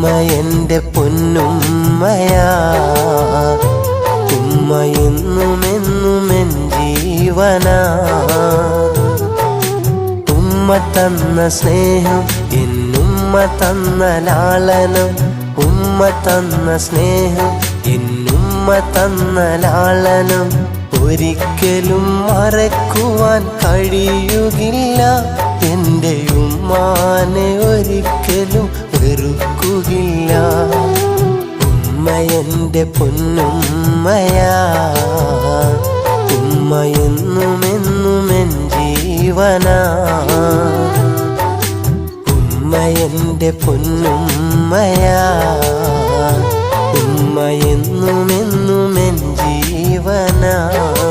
എൻ്റെ പൊന്നുമ്മയാ. ഉമ്മ എന്നുമെന്നും എൻ ജീവനാ. ഉമ്മ തന്ന സ്നേഹം, എന്നുമ്മ തന്ന ലാളനം. ഉമ്മ തന്ന സ്നേഹം, എന്നുമ്മ തന്ന ലാളനം ഒരിക്കലും മറക്കുവാൻ കഴിയുകില്ല. എൻ്റെ ഉമ്മാനെ ഒരിക്കലും വെറുക്കുകയില്ല. ഉമ്മ എൻ്റെ പൊന്നുമ്മയാ. ഉമ്മ എന്നുമെന്നും എൻ ജീവനാ. ഉമ്മ എൻ്റെ പൊന്നുമ്മയാ. ഉമ്മ എന്നുമെന്നും എൻ ജീവനാ.